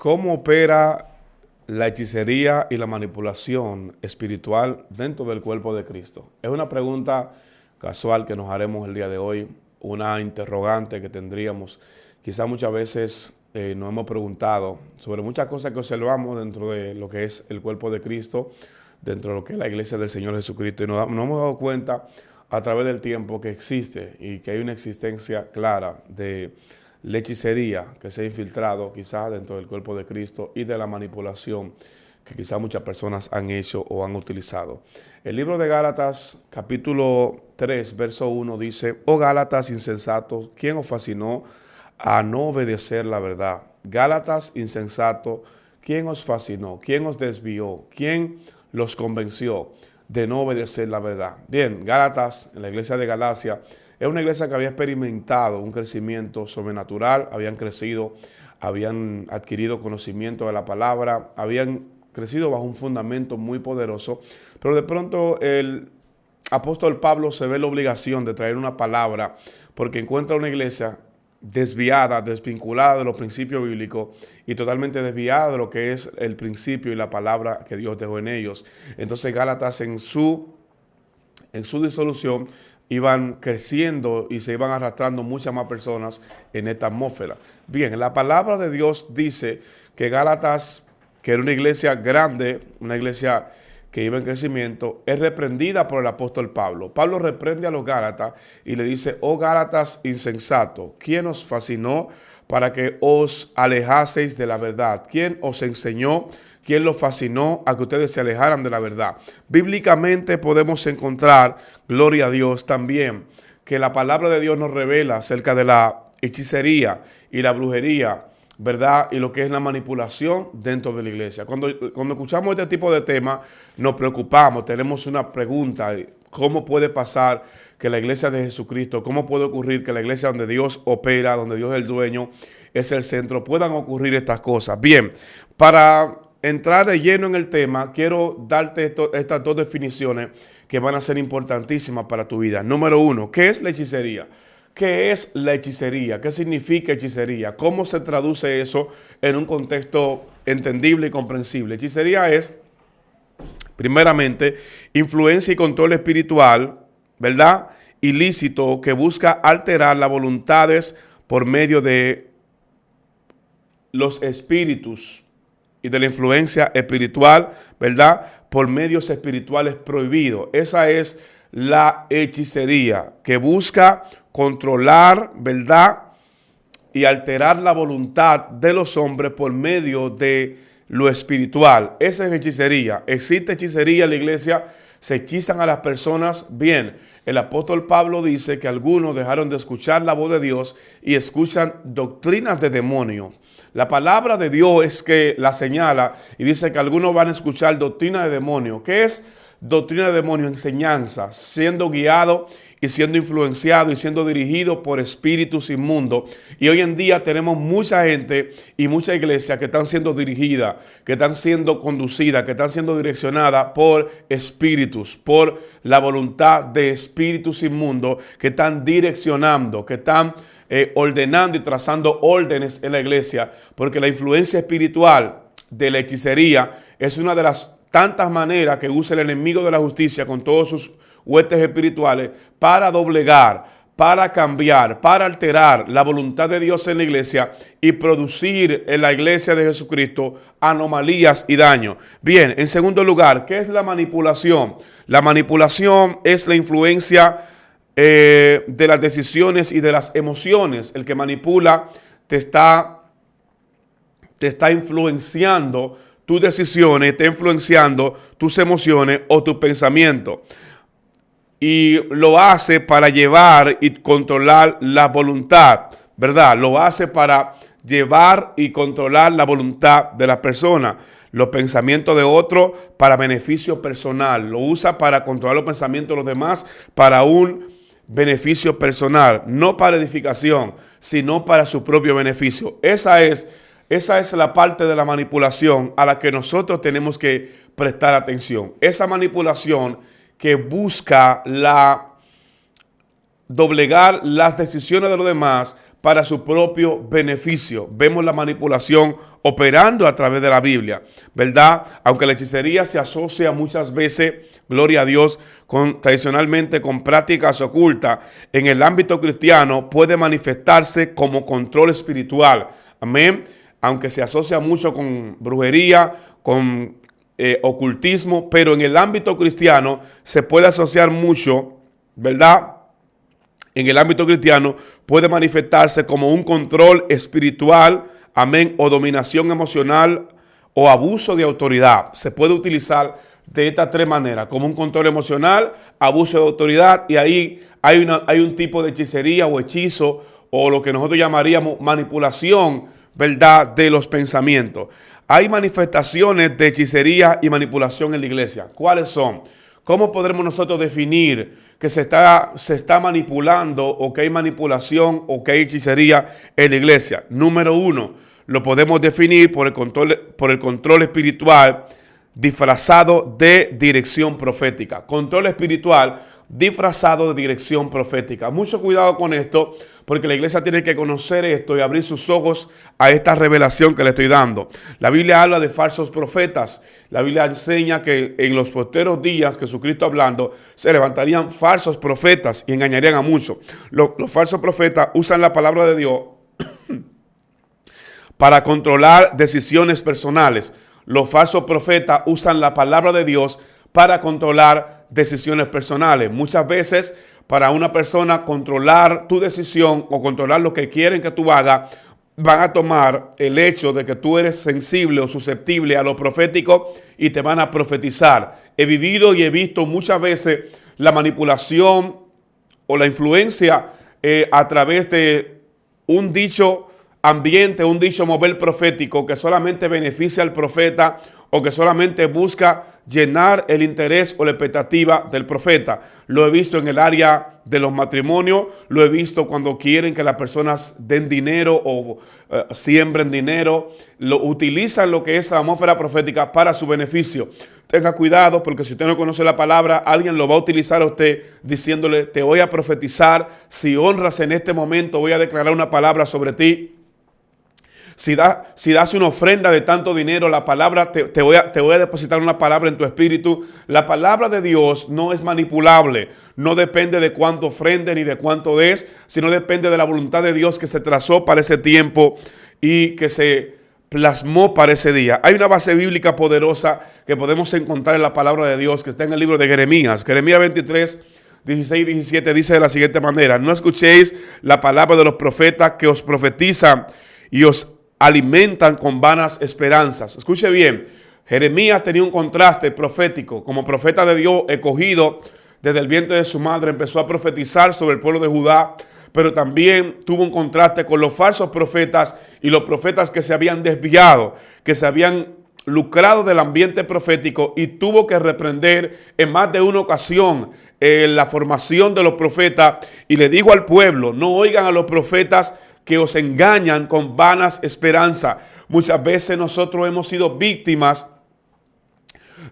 ¿Cómo opera la hechicería y la manipulación espiritual dentro del cuerpo de Cristo? Es una pregunta casual que nos haremos el día de hoy, una interrogante que tendríamos. Quizás muchas veces nos hemos preguntado sobre muchas cosas que observamos dentro de lo que es el cuerpo de Cristo, dentro de lo que es la iglesia del Señor Jesucristo. Y nos hemos dado cuenta a través del tiempo que existe y que hay una existencia clara de la hechicería que se ha infiltrado quizás dentro del cuerpo de Cristo y de la manipulación que quizás muchas personas han hecho o han utilizado. El libro de Gálatas, capítulo 3, verso 1 dice: «Oh Gálatas insensatos, ¿quién os fascinó a no obedecer la verdad? Gálatas insensatos, ¿quién os fascinó? ¿Quién os desvió? ¿Quién los convenció de no obedecer la verdad?» Bien, Gálatas, en la iglesia de Galacia, es una iglesia que había experimentado un crecimiento sobrenatural, habían crecido, habían adquirido conocimiento de la palabra, habían crecido bajo un fundamento muy poderoso, pero de pronto el apóstol Pablo se ve la obligación de traer una palabra porque encuentra una iglesia desviada, desvinculada de los principios bíblicos y totalmente desviada de lo que es el principio y la palabra que Dios dejó en ellos. Entonces Gálatas en su disolución iban creciendo y se iban arrastrando muchas más personas en esta atmósfera. Bien, la palabra de Dios dice que Gálatas, que era una iglesia grande, una iglesia que iba en crecimiento, es reprendida por el apóstol Pablo. Pablo reprende a los Gálatas y le dice: «Oh Gálatas insensato, ¿quién os fascinó para que os alejaseis de la verdad? ¿Quién os enseñó? ¿Quién los fascinó a que ustedes se alejaran de la verdad?». Bíblicamente podemos encontrar, gloria a Dios, también que la palabra de Dios nos revela acerca de la hechicería y la brujería, ¿verdad? Y lo que es la manipulación dentro de la iglesia. Cuando escuchamos este tipo de temas, nos preocupamos, tenemos una pregunta: ¿cómo puede pasar que la iglesia de Jesucristo, cómo puede ocurrir que la iglesia donde Dios opera, donde Dios es el dueño, es el centro, puedan ocurrir estas cosas? Bien, para entrar de lleno en el tema, quiero darte estas dos definiciones que van a ser importantísimas para tu vida. Número uno, ¿qué es la hechicería? ¿Qué es la hechicería? ¿Qué significa hechicería? ¿Cómo se traduce eso en un contexto entendible y comprensible? Hechicería es, primeramente, influencia y control espiritual, ¿verdad?, ilícito, que busca alterar las voluntades por medio de los espíritus y de la influencia espiritual, ¿verdad?, por medios espirituales prohibidos. Esa es la hechicería, que busca controlar, ¿verdad?, y alterar la voluntad de los hombres por medio de lo espiritual. Esa es hechicería. Existe hechicería en la iglesia, se hechizan a las personas. Bien, el apóstol Pablo dice que algunos dejaron de escuchar la voz de Dios y escuchan doctrinas de demonios. La palabra de Dios es que la señala y dice que algunos van a escuchar doctrina de demonios. ¿Qué es doctrina de demonios? Enseñanza, siendo guiado y siendo influenciado y siendo dirigido por espíritus inmundos. Y hoy en día tenemos mucha gente y mucha iglesia que están siendo dirigidas, que están siendo conducidas, que están siendo direccionadas por espíritus, por la voluntad de espíritus inmundos, que están direccionando, que están ordenando y trazando órdenes en la iglesia, porque la influencia espiritual de la hechicería es una de las tantas maneras que usa el enemigo de la justicia con todos sus huestes espirituales para doblegar, para cambiar, para alterar la voluntad de Dios en la iglesia y producir en la iglesia de Jesucristo anomalías y daño. Bien, en segundo lugar, ¿qué es la manipulación? La manipulación es la influencia de las decisiones y de las emociones. El que manipula te está influenciando tus decisiones, está influenciando tus emociones o tu pensamiento. Y lo hace para llevar y controlar la voluntad, ¿verdad? Lo hace para llevar y controlar la voluntad de la persona, los pensamientos de otro para beneficio personal. Lo usa para controlar los pensamientos de los demás para un beneficio personal, no para edificación, sino para su propio beneficio. Esa es la parte de la manipulación a la que nosotros tenemos que prestar atención. Esa manipulación que busca doblegar las decisiones de los demás para su propio beneficio. Vemos la manipulación operando a través de la Biblia, ¿verdad? Aunque la hechicería se asocia muchas veces, gloria a Dios, tradicionalmente con prácticas ocultas, en el ámbito cristiano puede manifestarse como control espiritual. Amén. Aunque se asocia mucho con brujería, con ocultismo, pero en el ámbito cristiano se puede asociar mucho, ¿verdad? En el ámbito cristiano puede manifestarse como un control espiritual, amén, o dominación emocional o abuso de autoridad. Se puede utilizar de estas tres maneras, como un control emocional, abuso de autoridad, y ahí hay un tipo de hechicería o hechizo, o lo que nosotros llamaríamos manipulación, ¿verdad?, de los pensamientos. Hay manifestaciones de hechicería y manipulación en la iglesia. ¿Cuáles son? ¿Cómo podremos nosotros definir que se está manipulando, o que hay manipulación, o que hay hechicería en la iglesia? Número uno, lo podemos definir por el control espiritual disfrazado de dirección profética. Control espiritual disfrazado de dirección profética. Mucho cuidado con esto, porque la iglesia tiene que conocer esto y abrir sus ojos a esta revelación que le estoy dando. La Biblia habla de falsos profetas. La Biblia enseña que en los posteros días, Jesucristo hablando, se levantarían falsos profetas y engañarían a muchos. Los falsos profetas usan la palabra de Dios para controlar decisiones personales. Los falsos profetas usan la palabra de Dios para controlar decisiones personales. Muchas veces, para una persona controlar tu decisión o controlar lo que quieren que tú hagas, van a tomar el hecho de que tú eres sensible o susceptible a lo profético y te van a profetizar. He vivido y he visto muchas veces la manipulación o la influencia a través de un dicho ambiente, un dicho mover profético que solamente beneficia al profeta, o que solamente busca llenar el interés o la expectativa del profeta. Lo he visto en el área de los matrimonios, lo he visto cuando quieren que las personas den dinero o siembren dinero, utilizan lo que es la atmósfera profética para su beneficio. Tenga cuidado, porque si usted no conoce la palabra, alguien lo va a utilizar a usted diciéndole: te voy a profetizar, si honras en este momento voy a declarar una palabra sobre ti. Si das una ofrenda de tanto dinero, la palabra te voy a depositar una palabra en tu espíritu. La palabra de Dios no es manipulable. No depende de cuánto ofrende ni de cuánto des, sino depende de la voluntad de Dios que se trazó para ese tiempo y que se plasmó para ese día. Hay una base bíblica poderosa que podemos encontrar en la palabra de Dios, que está en el libro de Jeremías. Jeremías 23, 16 y 17 dice de la siguiente manera: no escuchéis la palabra de los profetas que os profetizan y os alimentan con vanas esperanzas. Escuche bien, Jeremías tenía un contraste profético. Como profeta de Dios, escogido desde el vientre de su madre, empezó a profetizar sobre el pueblo de Judá, pero también tuvo un contraste con los falsos profetas y los profetas que se habían desviado, que se habían lucrado del ambiente profético, y tuvo que reprender en más de una ocasión la formación de los profetas, y le dijo al pueblo: no oigan a los profetas que os engañan con vanas esperanzas. Muchas veces nosotros hemos sido víctimas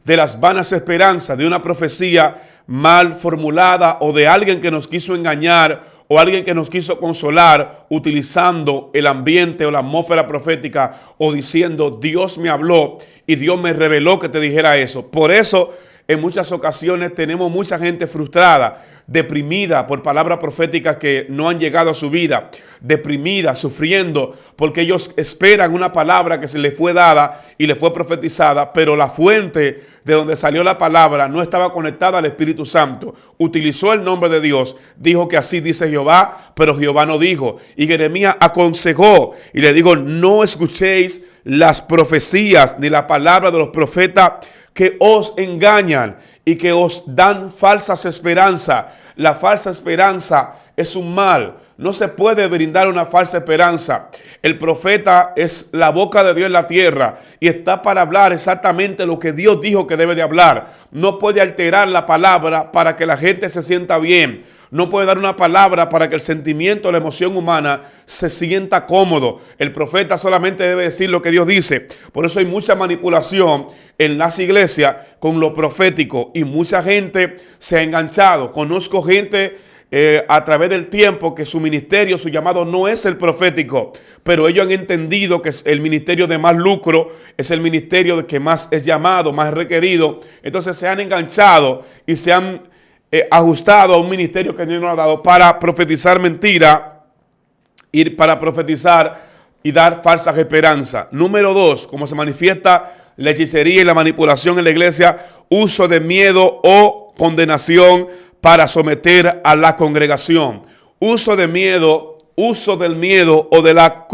de las vanas esperanzas, de una profecía mal formulada, o de alguien que nos quiso engañar, o alguien que nos quiso consolar utilizando el ambiente o la atmósfera profética, o diciendo: Dios me habló y Dios me reveló que te dijera eso. Por eso en muchas ocasiones tenemos mucha gente frustrada, deprimida por palabras proféticas que no han llegado a su vida, deprimida, sufriendo, porque ellos esperan una palabra que se les fue dada y les fue profetizada, pero la fuente de donde salió la palabra no estaba conectada al Espíritu Santo. Utilizó el nombre de Dios, dijo que así dice Jehová, pero Jehová no dijo. Y Jeremías aconsejó y le digo: no escuchéis las profecías ni la palabra de los profetas que os engañan y que os dan falsas esperanzas. La falsa esperanza es un mal. No se puede brindar una falsa esperanza. El profeta es la boca de Dios en la tierra y está para hablar exactamente lo que Dios dijo que debe de hablar. No puede alterar la palabra para que la gente se sienta bien. No puede dar una palabra para que el sentimiento, la emoción humana se sienta cómodo. El profeta solamente debe decir lo que Dios dice. Por eso hay mucha manipulación en las iglesias con lo profético y mucha gente se ha enganchado. Conozco gente a través del tiempo que su ministerio, su llamado no es el profético, pero ellos han entendido que el ministerio de más lucro es el ministerio que más es llamado, más requerido. Entonces se han enganchado y se han ajustado a un ministerio que Dios nos ha dado para profetizar mentira y para profetizar y dar falsas esperanzas. Número 2, como se manifiesta la hechicería y la manipulación en la iglesia, uso de miedo o condenación para someter a la congregación. Uso de miedo, uso del miedo o de la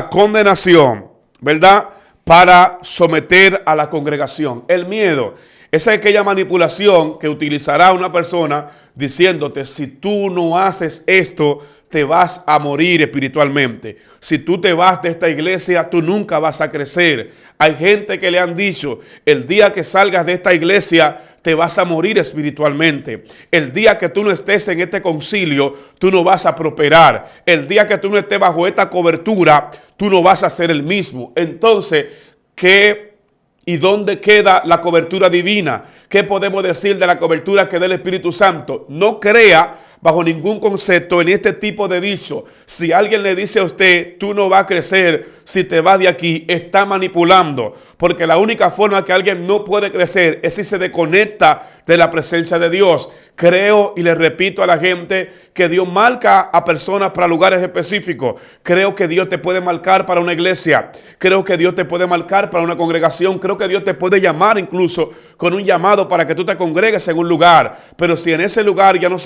condenación, ¿verdad? Para someter a la congregación. El miedo es aquella manipulación que utilizará una persona diciéndote: si tú no haces esto, te vas a morir espiritualmente. Si tú te vas de esta iglesia, tú nunca vas a crecer. Hay gente que le han dicho: el día que salgas de esta iglesia, te vas a morir espiritualmente. El día que tú no estés en este concilio, tú no vas a prosperar. El día que tú no estés bajo esta cobertura, tú no vas a ser el mismo. Entonces, ¿qué y dónde queda la cobertura divina? ¿Qué podemos decir de la cobertura que da el Espíritu Santo? No crea bajo ningún concepto en este tipo de dicho. Si alguien le dice a usted: tú no vas a crecer si te vas de aquí, está manipulando. Porque la única forma que alguien no puede crecer es si se desconecta de la presencia de Dios. Creo y le repito a la gente que Dios marca a personas para lugares específicos. Creo que Dios te puede marcar para una iglesia. Creo que Dios te puede marcar para una congregación. Creo que Dios te puede llamar incluso con un llamado para que tú te congregues en un lugar. Pero si en ese lugar ya no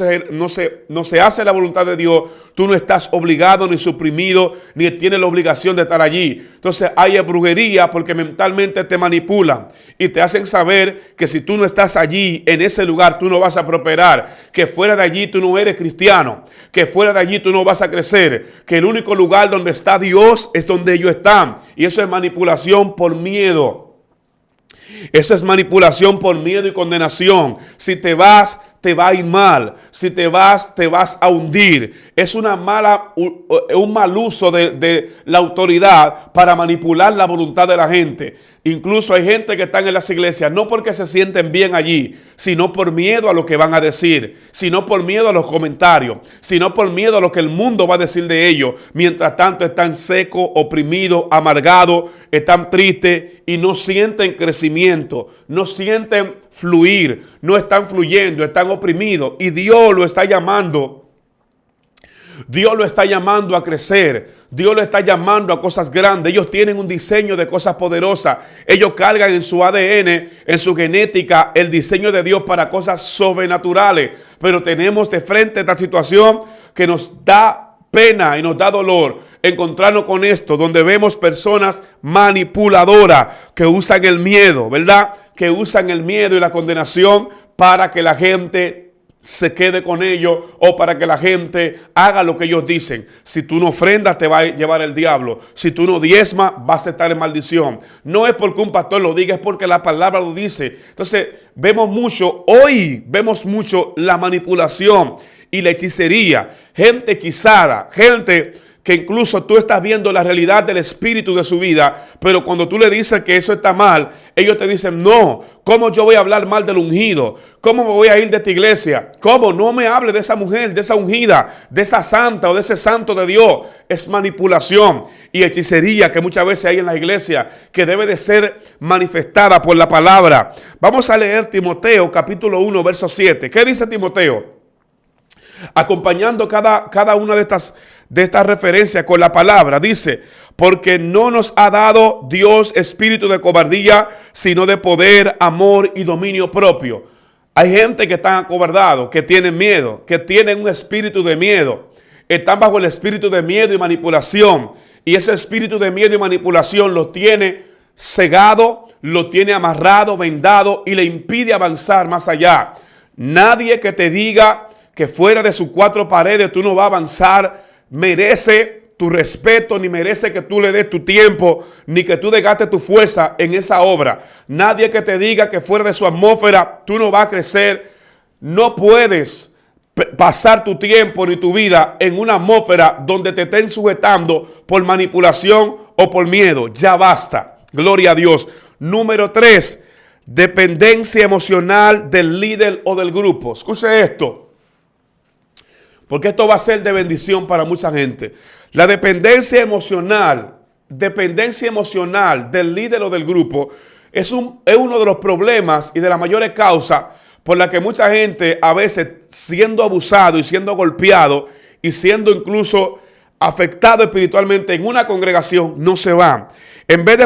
se hace la voluntad de Dios, tú no estás obligado ni suprimido, ni tienes la obligación de estar allí. Entonces hay brujería porque mentalmente te manipulan y te hacen saber que si tú no estás allí, en ese lugar, tú no vas a prosperar, que fuera de allí tú no eres cristiano, que fuera de allí tú no vas a crecer, que el único lugar donde está Dios es donde ellos están. Y eso es manipulación por miedo. Eso es manipulación por miedo y condenación. Si te vas, te va a ir mal. Si te vas a hundir. Es un mal uso de la autoridad para manipular la voluntad de la gente. Incluso hay gente que están en las iglesias no porque se sienten bien allí, sino por miedo a lo que van a decir, sino por miedo a los comentarios, sino por miedo a lo que el mundo va a decir de ellos. Mientras tanto están secos, oprimidos, amargados, están tristes y no sienten crecimiento, no sienten fluir, no están fluyendo, están oprimidos. Y Dios lo está llamando. Dios lo está llamando a crecer. Dios lo está llamando a cosas grandes. Ellos tienen un diseño de cosas poderosas. Ellos cargan en su ADN, en su genética, el diseño de Dios para cosas sobrenaturales. Pero tenemos de frente esta situación que nos da pena y nos da dolor encontrarnos con esto, donde vemos personas manipuladoras que usan el miedo, ¿verdad? Que usan el miedo y la condenación para que la gente se quede con ellos o para que la gente haga lo que ellos dicen. Si tú no ofrendas, te va a llevar el diablo. Si tú no diezmas, vas a estar en maldición. No es porque un pastor lo diga, es porque la palabra lo dice. Entonces, hoy vemos mucho la manipulación y la hechicería. Gente hechizada, gente que incluso tú estás viendo la realidad del espíritu de su vida, pero cuando tú le dices que eso está mal, ellos te dicen: no, ¿cómo yo voy a hablar mal del ungido? ¿Cómo me voy a ir de esta iglesia? ¿Cómo? No me hable de esa mujer, de esa ungida, de esa santa o de ese santo de Dios. Es manipulación y hechicería que muchas veces hay en la iglesia, que debe de ser manifestada por la palabra. Vamos a leer Timoteo capítulo 1 verso 7. ¿Qué dice Timoteo? Acompañando cada una de estas referencias con la palabra, dice: porque no nos ha dado Dios espíritu de cobardía, sino de poder, amor y dominio propio. Hay gente que están acobardados, que tienen miedo, que tienen un espíritu de miedo. Están bajo el espíritu de miedo y manipulación. Y ese espíritu de miedo y manipulación lo tiene cegado, lo tiene amarrado, vendado y le impide avanzar más allá. Nadie que te diga que fuera de sus cuatro paredes tú no vas a avanzar merece tu respeto, ni merece que tú le des tu tiempo, ni que tú desgastes tu fuerza en esa obra. Nadie que te diga que fuera de su atmósfera tú no vas a crecer. No puedes pasar tu tiempo ni tu vida en una atmósfera donde te estén sujetando por manipulación o por miedo. Ya basta. Gloria a Dios. Número 3, dependencia emocional del líder o del grupo. Escuche esto. porque esto va a ser de bendición para mucha gente. La dependencia emocional del líder o del grupo es uno de los problemas y de las mayores causas por la que mucha gente, a veces siendo abusado y siendo golpeado y siendo incluso afectado espiritualmente en una congregación, no se va. En vez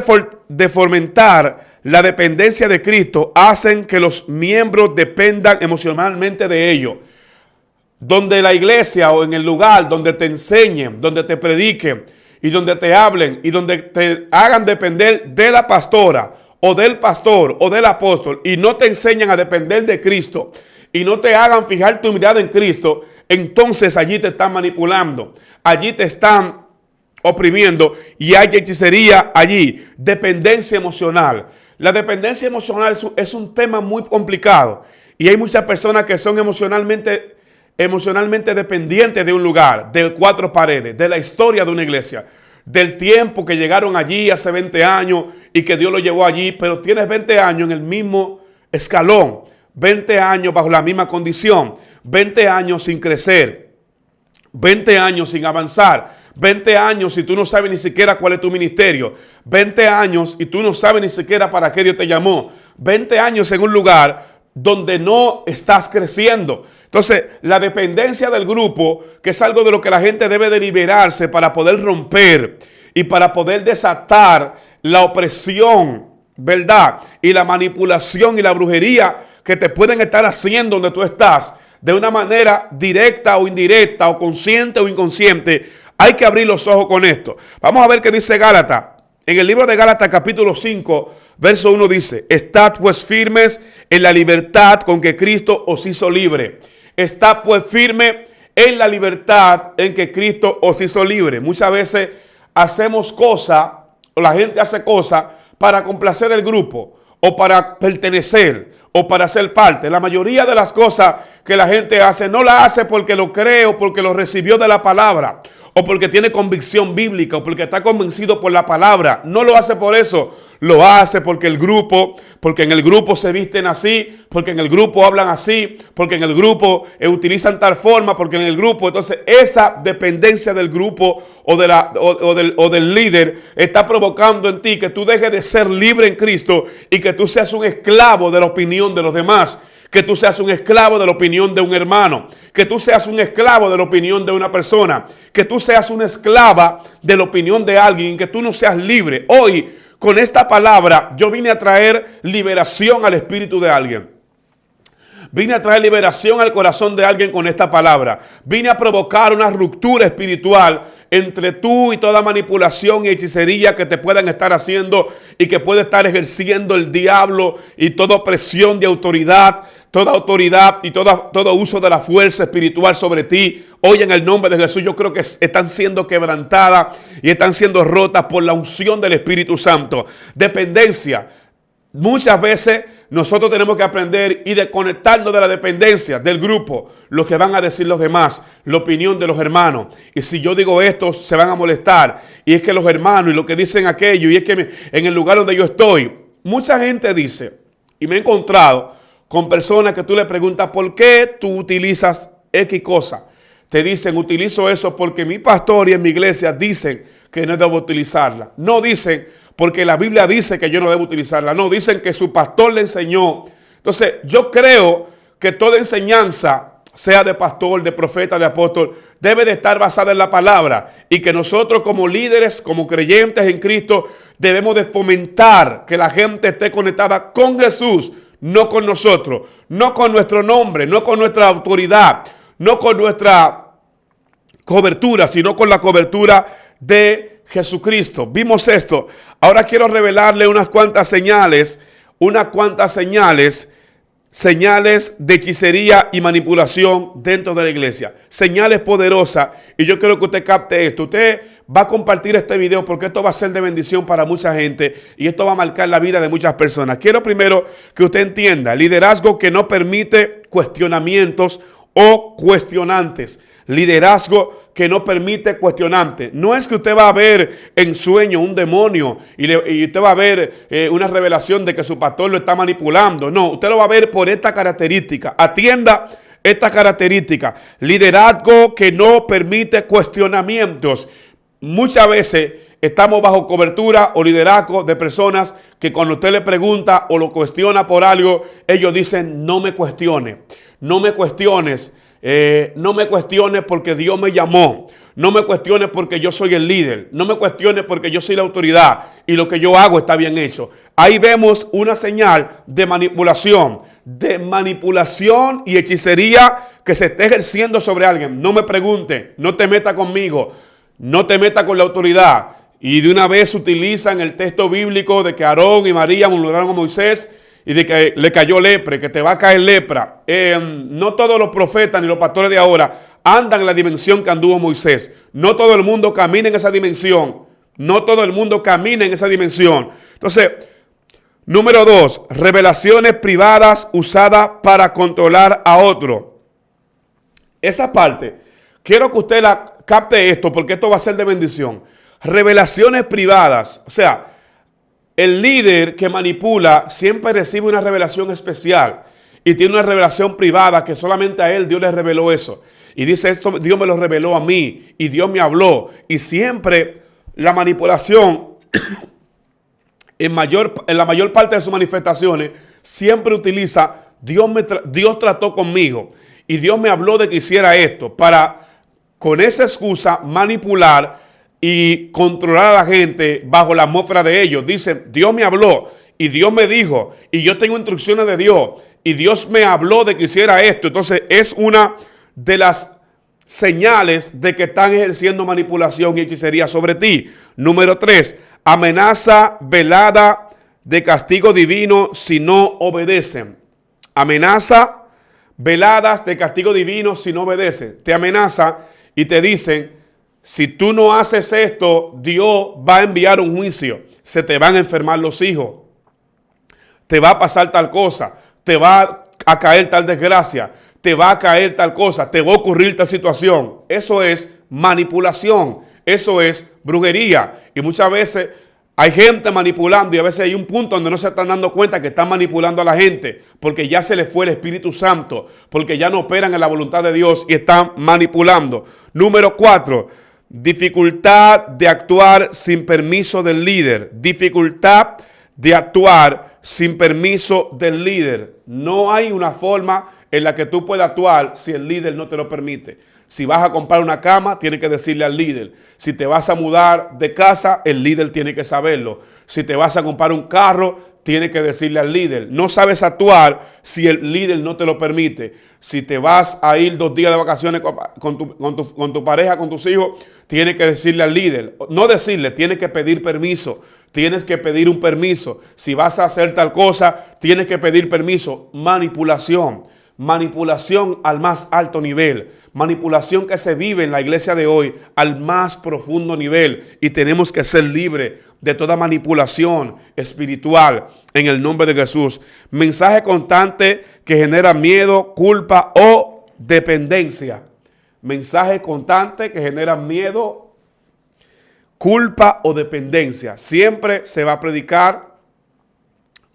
de fomentar la dependencia de Cristo, hacen que los miembros dependan emocionalmente de ellos. Donde la iglesia o en el lugar donde te enseñen, donde te prediquen y donde te hablen y donde te hagan depender de la pastora o del pastor o del apóstol y no te enseñan a depender de Cristo y no te hagan fijar tu mirada en Cristo, entonces allí te están manipulando, allí te están oprimiendo y hay hechicería allí, dependencia emocional. La dependencia emocional es un tema muy complicado y hay muchas personas que son emocionalmente dependientes de un lugar, de 4 paredes, de la historia de una iglesia, del tiempo que llegaron allí hace 20 años y que Dios lo llevó allí, pero tienes 20 años en el mismo escalón, 20 años bajo la misma condición, 20 años sin crecer, 20 años sin avanzar, 20 años y tú no sabes ni siquiera cuál es tu ministerio, 20 años y tú no sabes ni siquiera para qué Dios te llamó, 20 años en un lugar donde no estás creciendo. Entonces, la dependencia del grupo, que es algo de lo que la gente debe de liberarse para poder romper y para poder desatar la opresión, ¿verdad? Y la manipulación y la brujería que te pueden estar haciendo donde tú estás, de una manera directa o indirecta, o consciente o inconsciente. Hay que abrir los ojos con esto. Vamos a ver qué dice Gálatas. En el libro de Gálatas capítulo 5, verso 1 dice: Estad pues firmes en la libertad con que Cristo os hizo libre. Estad pues firme en la libertad en que Cristo os hizo libre. Muchas veces hacemos cosas, o la gente hace cosas para complacer el grupo, o para pertenecer, o para ser parte. La mayoría de las cosas que la gente hace, no la hace porque lo cree o porque lo recibió de la palabra, o porque tiene convicción bíblica, o porque está convencido por la palabra. No lo hace por eso, lo hace porque en el grupo se visten así, porque en el grupo hablan así, porque en el grupo utilizan tal forma, porque en el grupo. Entonces esa dependencia del grupo o del líder está provocando en ti que tú dejes de ser libre en Cristo y que tú seas un esclavo de la opinión de los demás. Que tú seas un esclavo de la opinión de un hermano, que tú seas un esclavo de la opinión de una persona, que tú seas una esclava de la opinión de alguien, que tú no seas libre. Hoy, con esta palabra, yo vine a traer liberación al espíritu de alguien. Vine a traer liberación al corazón de alguien con esta palabra. Vine a provocar una ruptura espiritual entre tú y toda manipulación y hechicería que te puedan estar haciendo y que puede estar ejerciendo el diablo, y toda opresión de autoridad, toda autoridad y todo uso de la fuerza espiritual sobre ti. Hoy en el nombre de Jesús yo creo que están siendo quebrantadas y están siendo rotas por la unción del Espíritu Santo. Dependencia. Muchas veces nosotros tenemos que aprender y desconectarnos de la dependencia del grupo, lo que van a decir los demás, la opinión de los hermanos. Y si yo digo esto, se van a molestar. Y es que los hermanos y lo que dicen aquello, y es que en el lugar donde yo estoy, mucha gente dice, y me he encontrado con personas que tú le preguntas, ¿por qué tú utilizas X cosa? Te dicen, utilizo eso porque mi pastor y en mi iglesia dicen que no debo utilizarla. No dicen porque la Biblia dice que yo no debo utilizarla. No, dicen que su pastor le enseñó. Entonces, yo creo que toda enseñanza, sea de pastor, de profeta, de apóstol, debe de estar basada en la palabra. Y que nosotros como líderes, como creyentes en Cristo, debemos de fomentar que la gente esté conectada con Jesús, no con nosotros, no con nuestro nombre, no con nuestra autoridad, no con nuestra cobertura, sino con la cobertura de Jesucristo. Vimos esto. Ahora quiero revelarle unas cuantas señales de hechicería y manipulación dentro de la iglesia. Señales poderosas. Y yo quiero que usted capte esto. Usted va a compartir este video porque esto va a ser de bendición para mucha gente y esto va a marcar la vida de muchas personas. Quiero primero que usted entienda: liderazgo que no permite cuestionamientos o cuestionantes. Liderazgo que no permite cuestionantes. No es que usted va a ver en sueño un demonio y usted va a ver una revelación de que su pastor lo está manipulando. No, usted lo va a ver por esta característica. Atienda esta característica: liderazgo que no permite cuestionamientos. Muchas veces estamos bajo cobertura o liderazgo de personas que cuando usted le pregunta o lo cuestiona por algo, ellos dicen: no me cuestione, no me cuestiones, no me cuestiones porque Dios me llamó. No me cuestiones porque yo soy el líder. No me cuestiones porque yo soy la autoridad y lo que yo hago está bien hecho. Ahí vemos una señal de manipulación y hechicería que se está ejerciendo sobre alguien. No me pregunte, no te meta conmigo, no te meta con la autoridad. Y de una vez utilizan el texto bíblico de que Aarón y María murmuraron a Moisés y de que le cayó lepra, que te va a caer lepra. No todos los profetas ni los pastores de ahora andan en la dimensión que anduvo Moisés. No todo el mundo camina en esa dimensión. No todo el mundo camina en esa dimensión. Entonces, número 2, revelaciones privadas usadas para controlar a otro. Esa parte, quiero que usted la capte esto, porque esto va a ser de bendición. Revelaciones privadas, o sea, el líder que manipula siempre recibe una revelación especial y tiene una revelación privada que solamente a él Dios le reveló eso. Y dice: esto Dios me lo reveló a mí y Dios me habló. Y siempre la manipulación, en la mayor parte de sus manifestaciones, siempre utiliza: Dios trató conmigo y Dios me habló de que hiciera esto, para con esa excusa manipular y controlar a la gente bajo la atmósfera de ellos. Dicen: Dios me habló y Dios me dijo y yo tengo instrucciones de Dios y Dios me habló de que hiciera esto. Entonces es una de las señales de que están ejerciendo manipulación y hechicería sobre ti. Número 3, amenaza velada de castigo divino si no obedecen. Amenaza veladas de castigo divino si no obedecen. Te amenaza y te dicen: si tú no haces esto, Dios va a enviar un juicio. Se te van a enfermar los hijos. Te va a pasar tal cosa. Te va a caer tal desgracia. Te va a caer tal cosa. Te va a ocurrir tal situación. Eso es manipulación. Eso es brujería. Y muchas veces hay gente manipulando y a veces hay un punto donde no se están dando cuenta que están manipulando a la gente porque ya se les fue el Espíritu Santo, porque ya no operan en la voluntad de Dios y están manipulando. Número 4, dificultad de actuar sin permiso del líder. Dificultad de actuar sin permiso del líder. No hay una forma en la que tú puedas actuar si el líder no te lo permite. Si vas a comprar una cama, tienes que decirle al líder. Si te vas a mudar de casa, el líder tiene que saberlo. Si te vas a comprar un carro, tienes que decirle al líder. No sabes actuar si el líder no te lo permite. Si te vas a ir 2 días de vacaciones con tu pareja, con tus hijos, tienes que decirle al líder. No decirle, tienes que pedir permiso. Tienes que pedir un permiso. Si vas a hacer tal cosa, tienes que pedir permiso. Manipulación. Manipulación al más alto nivel. Manipulación que se vive en la iglesia de hoy al más profundo nivel. Y tenemos que ser libres de toda manipulación espiritual en el nombre de Jesús. Mensaje constante que genera miedo, culpa o dependencia. Mensaje constante que genera miedo, culpa o dependencia. Siempre se va a predicar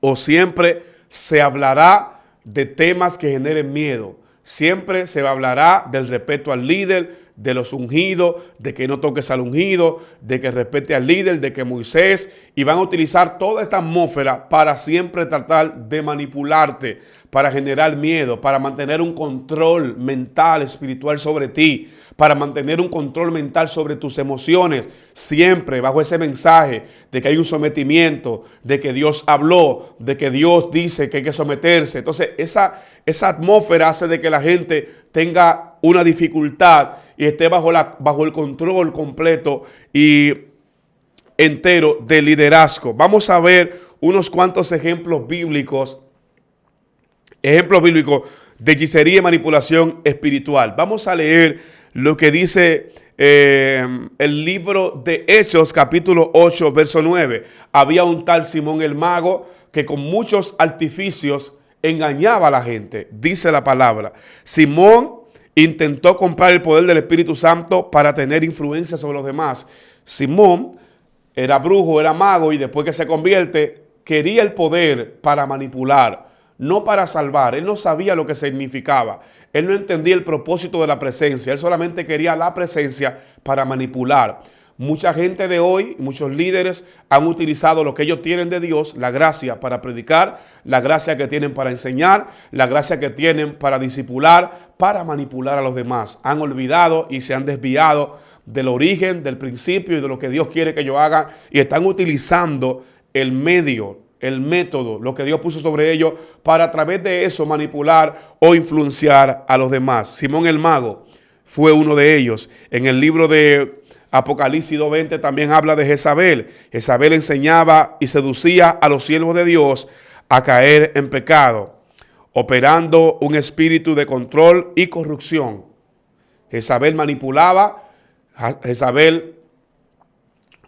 o siempre se hablará de temas que generen miedo. Siempre se hablará del respeto al líder, de los ungidos, de que no toques al ungido, de que respete al líder, de que Moisés, y van a utilizar toda esta atmósfera para siempre tratar de manipularte, para generar miedo, para mantener un control mental, espiritual sobre ti, para mantener un control mental sobre tus emociones, siempre bajo ese mensaje de que hay un sometimiento, de que Dios habló, de que Dios dice que hay que someterse. Entonces esa atmósfera hace de que la gente tenga una dificultad y esté bajo el control completo y entero del liderazgo. Vamos a ver unos cuantos ejemplos bíblicos de hechicería y manipulación espiritual. Vamos a leer lo que dice el libro de Hechos, capítulo 8, verso 9. Había un tal Simón el mago que con muchos artificios engañaba a la gente. Dice la palabra: Simón intentó comprar el poder del Espíritu Santo para tener influencia sobre los demás. Simón era brujo, era mago, y después que se convierte, quería el poder para manipular. no para salvar. Él no sabía lo que significaba. Él no entendía el propósito de la presencia. Él solamente quería la presencia para manipular. Mucha gente de hoy, muchos líderes han utilizado lo que ellos tienen de Dios, la gracia para predicar, la gracia que tienen para enseñar, la gracia que tienen para discipular, para manipular a los demás. Han olvidado y se han desviado del origen, del principio y de lo que Dios quiere que ellos hagan, y están utilizando el medio, el método, lo que Dios puso sobre ellos para a través de eso manipular o influenciar a los demás. Simón el Mago fue uno de ellos. En el libro de Apocalipsis 2:20 también habla de Jezabel. Jezabel enseñaba y seducía a los siervos de Dios a caer en pecado, operando un espíritu de control y corrupción. Jezabel manipulaba, Jezabel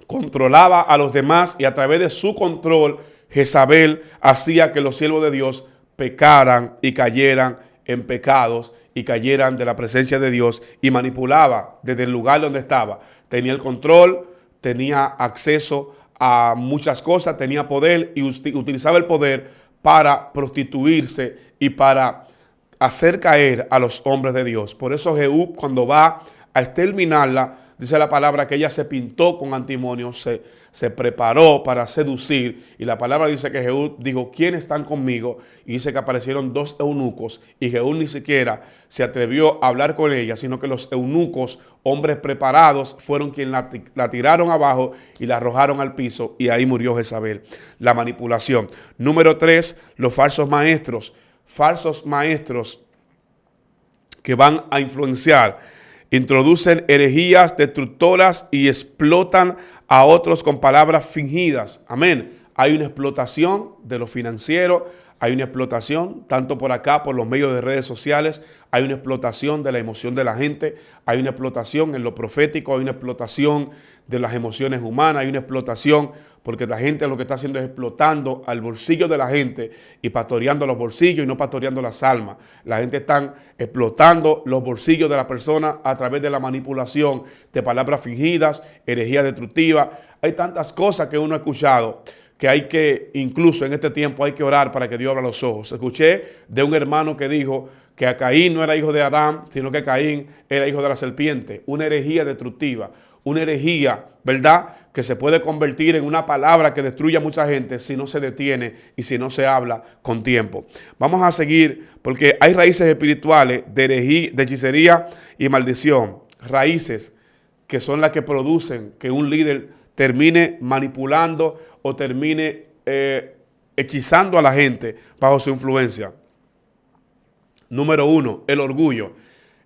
controlaba a los demás, y a través de su control Jezabel hacía que los siervos de Dios pecaran y cayeran en pecados y cayeran de la presencia de Dios, y manipulaba desde el lugar donde estaba. Tenía el control, tenía acceso a muchas cosas, tenía poder, y utilizaba el poder para prostituirse y para hacer caer a los hombres de Dios. Por eso Jehú, cuando va a exterminarla, dice la palabra que ella se pintó con antimonio, se preparó para seducir. Y la palabra dice que Jehú dijo, ¿quiénes están conmigo? Y dice que aparecieron 2 eunucos. Y Jehú ni siquiera se atrevió a hablar con ella, sino que los eunucos, hombres preparados, fueron quienes la tiraron abajo y la arrojaron al piso. Y ahí murió Jezabel. La manipulación. Número 3, los falsos maestros. Falsos maestros que van a influenciar. Introducen herejías destructoras y explotan a otros con palabras fingidas. Amén. Hay una explotación de lo financiero, hay una explotación tanto por acá, por los medios de redes sociales, hay una explotación de la emoción de la gente, hay una explotación en lo profético, hay una explotación de las emociones humanas, hay una explotación porque la gente lo que está haciendo es explotando al bolsillo de la gente y pastoreando los bolsillos y no pastoreando las almas. La gente está explotando los bolsillos de la persona a través de la manipulación de palabras fingidas, herejías destructivas. Hay tantas cosas que uno ha escuchado que hay que, incluso en este tiempo, hay que orar para que Dios abra los ojos. Escuché de un hermano que dijo que a Caín no era hijo de Adán, sino que Caín era hijo de la serpiente. Una herejía destructiva, una herejía, ¿verdad?, que se puede convertir en una palabra que destruye a mucha gente si no se detiene y si no se habla con tiempo. Vamos a seguir porque hay raíces espirituales de herejía, de hechicería y maldición. Raíces que son las que producen que un líder termine manipulando o termine hechizando a la gente bajo su influencia. Número 1, el orgullo.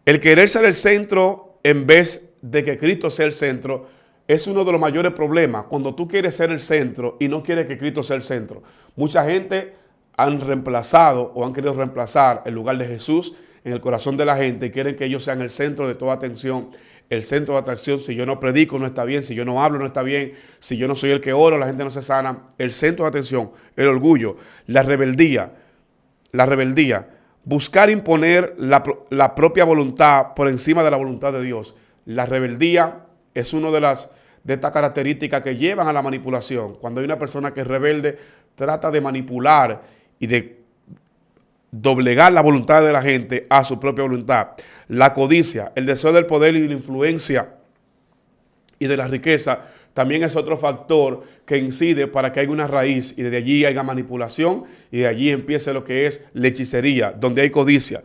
El querer ser el centro en vez de que Cristo sea el centro es uno de los mayores problemas. Cuando tú quieres ser el centro y no quieres que Cristo sea el centro. Mucha gente han reemplazado o han querido reemplazar el lugar de Jesús en el corazón de la gente y quieren que ellos sean el centro de toda atención, el centro de atracción. Si yo no predico no está bien, si yo no hablo no está bien, si yo no soy el que oro la gente no se sana. El centro de atención, el orgullo, la rebeldía, buscar imponer la propia voluntad por encima de la voluntad de Dios. La rebeldía es una de estas características que llevan a la manipulación. Cuando hay una persona que es rebelde, trata de manipular y de doblegar la voluntad de la gente a su propia voluntad. La codicia, el deseo del poder y de la influencia y de la riqueza, también es otro factor que incide para que haya una raíz y desde allí haya manipulación y de allí empiece lo que es la hechicería, donde hay codicia.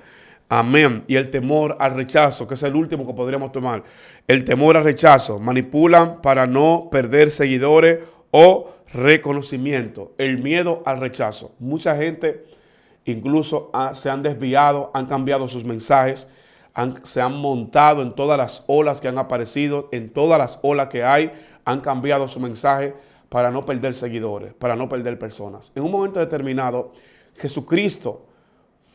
Amén. Y el temor al rechazo, que es el último que podríamos tomar. El temor al rechazo. Manipulan para no perder seguidores o reconocimiento. El miedo al rechazo. Mucha gente incluso se han desviado, han cambiado sus mensajes, se han montado en todas las olas que han aparecido, en todas las olas que hay, han cambiado su mensaje para no perder seguidores, para no perder personas. En un momento determinado, Jesucristo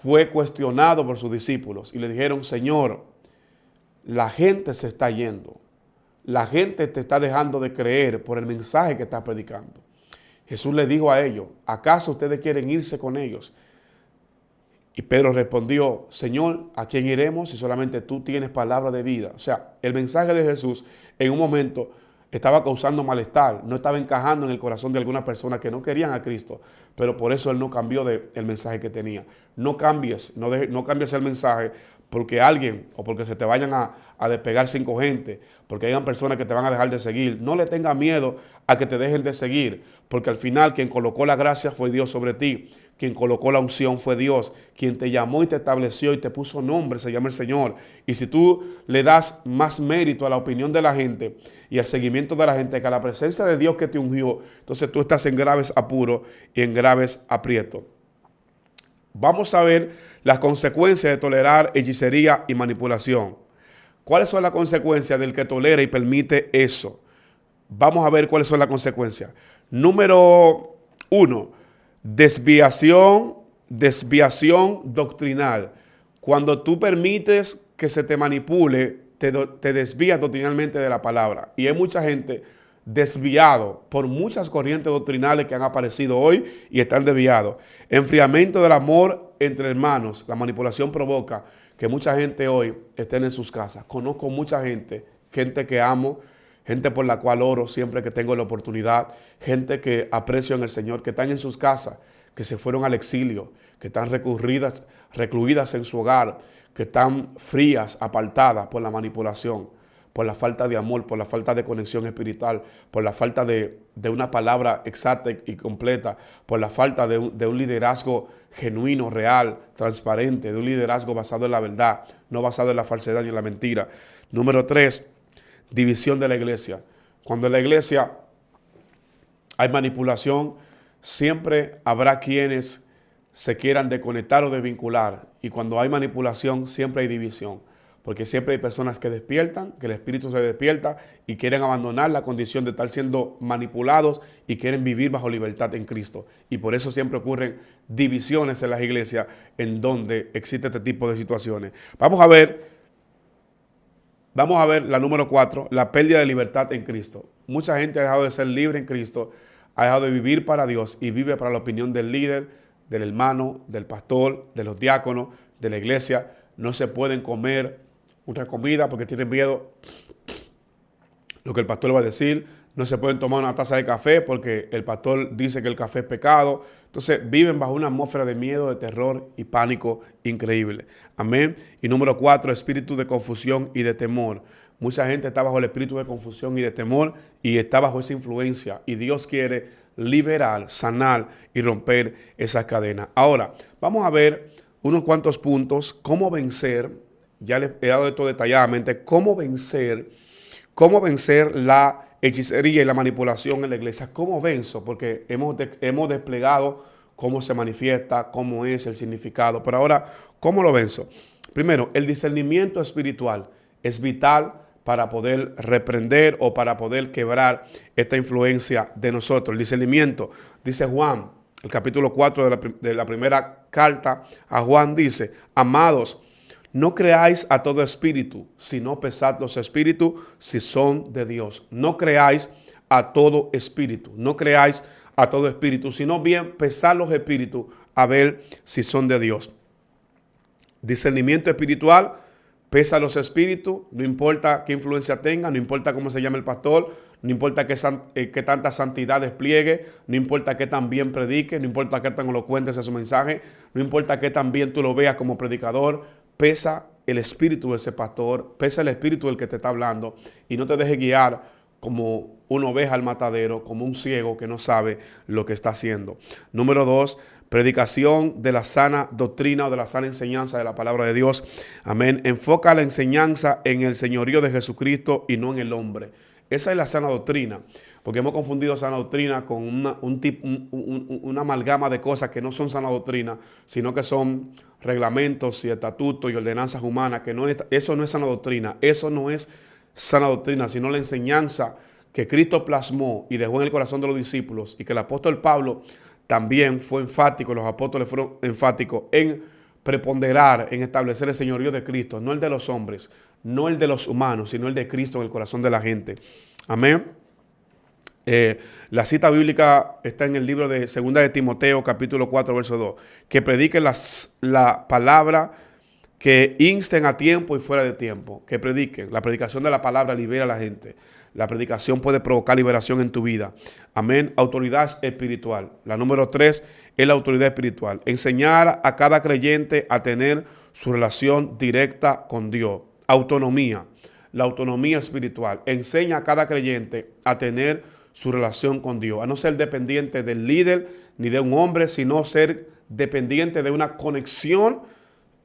fue cuestionado por sus discípulos y le dijeron, Señor, la gente se está yendo. La gente te está dejando de creer por el mensaje que estás predicando. Jesús le dijo a ellos, ¿acaso ustedes quieren irse con ellos? Y Pedro respondió, Señor, ¿a quién iremos si solamente tú tienes palabra de vida? O sea, el mensaje de Jesús en un momento estaba causando malestar, no estaba encajando en el corazón de algunas personas que no querían a Cristo, pero por eso él no cambió el mensaje que tenía. No cambies, no cambies el mensaje porque alguien o porque se te vayan a despegar 5 gente, porque hayan personas que te van a dejar de seguir. No le tengas miedo a que te dejen de seguir, porque al final quien colocó la gracia fue Dios sobre ti. Quien colocó la unción fue Dios. Quien te llamó y te estableció y te puso nombre se llama el Señor. Y si tú le das más mérito a la opinión de la gente y al seguimiento de la gente que a la presencia de Dios que te ungió, entonces tú estás en graves apuros y en graves aprietos. Vamos a ver las consecuencias de tolerar hechicería y manipulación. ¿Cuáles son las consecuencias del que tolera y permite eso? Vamos a ver cuáles son las consecuencias. Número 1. Desviación doctrinal. Cuando tú permites que se te manipule, te desvías doctrinalmente de la palabra. Y hay mucha gente desviado por muchas corrientes doctrinales que han aparecido hoy y están desviados. Enfriamiento del amor entre hermanos. La manipulación provoca que mucha gente hoy esté en sus casas. Conozco mucha gente que amo, gente por la cual oro siempre que tengo la oportunidad, gente que aprecio en el Señor, que están en sus casas, que se fueron al exilio, que están recluidas en su hogar, que están frías, apartadas por la manipulación, por la falta de amor, por la falta de conexión espiritual, por la falta de una palabra exacta y completa, por la falta de un liderazgo genuino, real, transparente, de un liderazgo basado en la verdad, no basado en la falsedad ni en la mentira. Número 3, división de la iglesia. Cuando en la iglesia hay manipulación, siempre habrá quienes se quieran desconectar o desvincular. Y cuando hay manipulación, siempre hay división. Porque siempre hay personas que despiertan, que el espíritu se despierta y quieren abandonar la condición de estar siendo manipulados y quieren vivir bajo libertad en Cristo. Y por eso siempre ocurren divisiones en las iglesias en donde existe este tipo de situaciones. Vamos a ver la número 4, la pérdida de libertad en Cristo. Mucha gente ha dejado de ser libre en Cristo, ha dejado de vivir para Dios y vive para la opinión del líder, del hermano, del pastor, de los diáconos, de la iglesia. No se pueden comer una comida porque tienen miedo lo que el pastor va a decir. No se pueden tomar una taza de café porque el pastor dice que el café es pecado. Entonces viven bajo una atmósfera de miedo, de terror y pánico increíble. Amén. Y número 4, espíritu de confusión y de temor. Mucha gente está bajo el espíritu de confusión y de temor y está bajo esa influencia. Y Dios quiere liberar, sanar y romper esas cadenas. Ahora, vamos a ver unos cuantos puntos, cómo vencer. Ya les he dado esto detalladamente, cómo vencer la hechicería y la manipulación en la iglesia. ¿Cómo venzo? Porque hemos desplegado cómo se manifiesta, cómo es el significado. Pero ahora, ¿cómo lo venzo? Primero, el discernimiento espiritual es vital para poder reprender o para poder quebrar esta influencia de nosotros. El discernimiento, dice Juan, el capítulo 4 de la primera carta a Juan dice: amados, no creáis a todo espíritu, sino pesad los espíritus si son de Dios. No creáis a todo espíritu, sino bien pesad los espíritus a ver si son de Dios. Discernimiento espiritual, pesa los espíritus, no importa qué influencia tenga, no importa cómo se llame el pastor, no importa qué tanta santidad despliegue, no importa qué tan bien predique, no importa qué tan elocuente sea su mensaje, no importa qué tan bien tú lo veas como predicador. Pesa el espíritu de ese pastor, pesa el espíritu del que te está hablando y no te dejes guiar como una oveja al matadero, como un ciego que no sabe lo que está haciendo. Número 2, predicación de la sana doctrina o de la sana enseñanza de la palabra de Dios. Amén. Enfoca la enseñanza en el señorío de Jesucristo y no en el hombre. Esa es la sana doctrina, porque hemos confundido sana doctrina con una amalgama de cosas que no son sana doctrina, sino que son reglamentos y estatutos y ordenanzas humanas, eso no es sana doctrina, sino la enseñanza que Cristo plasmó y dejó en el corazón de los discípulos y que el apóstol Pablo también fue enfático, los apóstoles fueron enfáticos en preponderar, en establecer el señorío de Cristo, no el de los hombres, no el de los humanos, sino el de Cristo en el corazón de la gente. Amén. La cita bíblica está en el libro de 2 de Timoteo, capítulo 4, verso 2, que predique la palabra que insten a tiempo y fuera de tiempo, que prediquen. La predicación de la palabra libera a la gente. La predicación puede provocar liberación en tu vida. Amén. Autoridad espiritual. La número 3 es la autoridad espiritual. Enseñar a cada creyente a tener su relación directa con Dios. Autonomía. La autonomía espiritual. Enseña a cada creyente a tener su relación con Dios. A no ser dependiente del líder ni de un hombre, sino ser dependiente de una conexión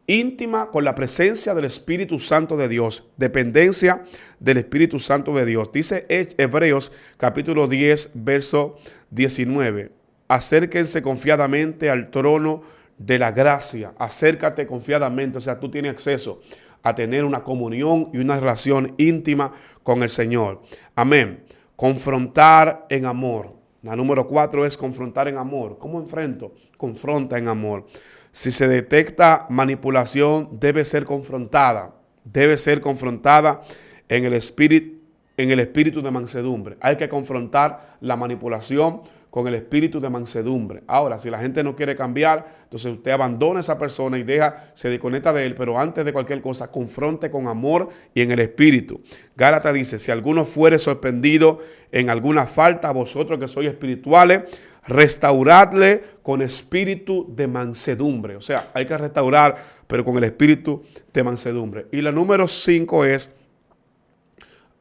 íntima con la presencia del Espíritu Santo de Dios, dependencia del Espíritu Santo de Dios. Dice Hebreos capítulo 10, verso 19, acérquense confiadamente al trono de la gracia, acércate confiadamente, o sea, tú tienes acceso a tener una comunión y una relación íntima con el Señor. Amén. Confrontar en amor. La número 4 es confrontar en amor. ¿Cómo enfrento? Confronta en amor. Si se detecta manipulación, debe ser confrontada. Debe ser confrontada en el espíritu de mansedumbre. Hay que confrontar la manipulación con el espíritu de mansedumbre. Ahora, si la gente no quiere cambiar, entonces usted abandona a esa persona y se desconecta de él, pero antes de cualquier cosa, confronte con amor y en el espíritu. Gálatas dice, si alguno fuere sorprendido en alguna falta, vosotros que sois espirituales, restauradle con espíritu de mansedumbre. O sea, hay que restaurar, pero con el espíritu de mansedumbre. Y la número 5 es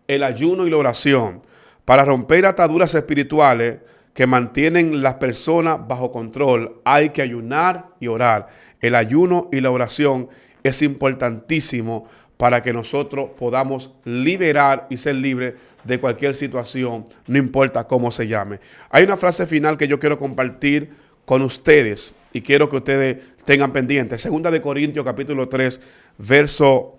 el ayuno y la oración. Para romper ataduras espirituales que mantienen las personas bajo control, hay que ayunar y orar. El ayuno y la oración es importantísimo para que nosotros podamos liberar y ser libres de cualquier situación, no importa cómo se llame. Hay una frase final que yo quiero compartir con ustedes y quiero que ustedes tengan pendiente. Segunda de Corintios capítulo 3, verso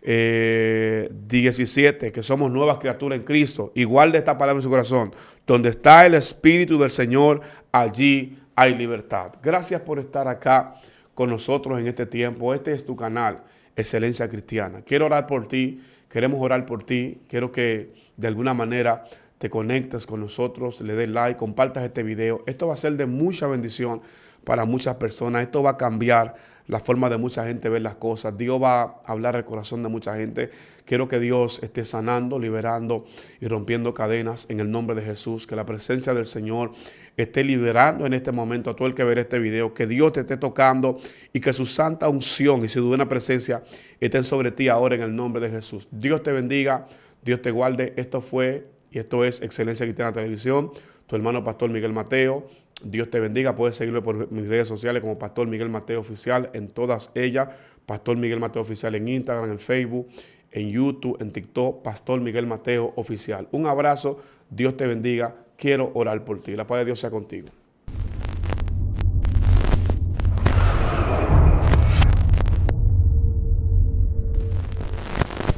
17, que somos nuevas criaturas en Cristo. Igual de esta palabra en su corazón. Donde está el Espíritu del Señor, allí hay libertad. Gracias por estar acá con nosotros en este tiempo. Este es tu canal, Excelencia Cristiana. Quiero orar por ti, queremos orar por ti. Quiero que de alguna manera te conectes con nosotros, le des like, compartas este video. Esto va a ser de mucha bendición para muchas personas. Esto va a cambiar la forma de mucha gente ver las cosas. Dios va a hablar al corazón de mucha gente. Quiero que Dios esté sanando, liberando y rompiendo cadenas en el nombre de Jesús. Que la presencia del Señor esté liberando en este momento a todo el que ve este video. Que Dios te esté tocando y que su santa unción y su buena presencia estén sobre ti ahora en el nombre de Jesús. Dios te bendiga, Dios te guarde. Esto fue y esto es Excelencia Cristiana Televisión. Tu hermano Pastor Miguel Mateo. Dios te bendiga. Puedes seguirme por mis redes sociales como Pastor Miguel Mateo Oficial, en todas ellas. Pastor Miguel Mateo Oficial en Instagram, en Facebook, en YouTube, en TikTok. Pastor Miguel Mateo Oficial. Un abrazo. Dios te bendiga. Quiero orar por ti. La paz de Dios sea contigo.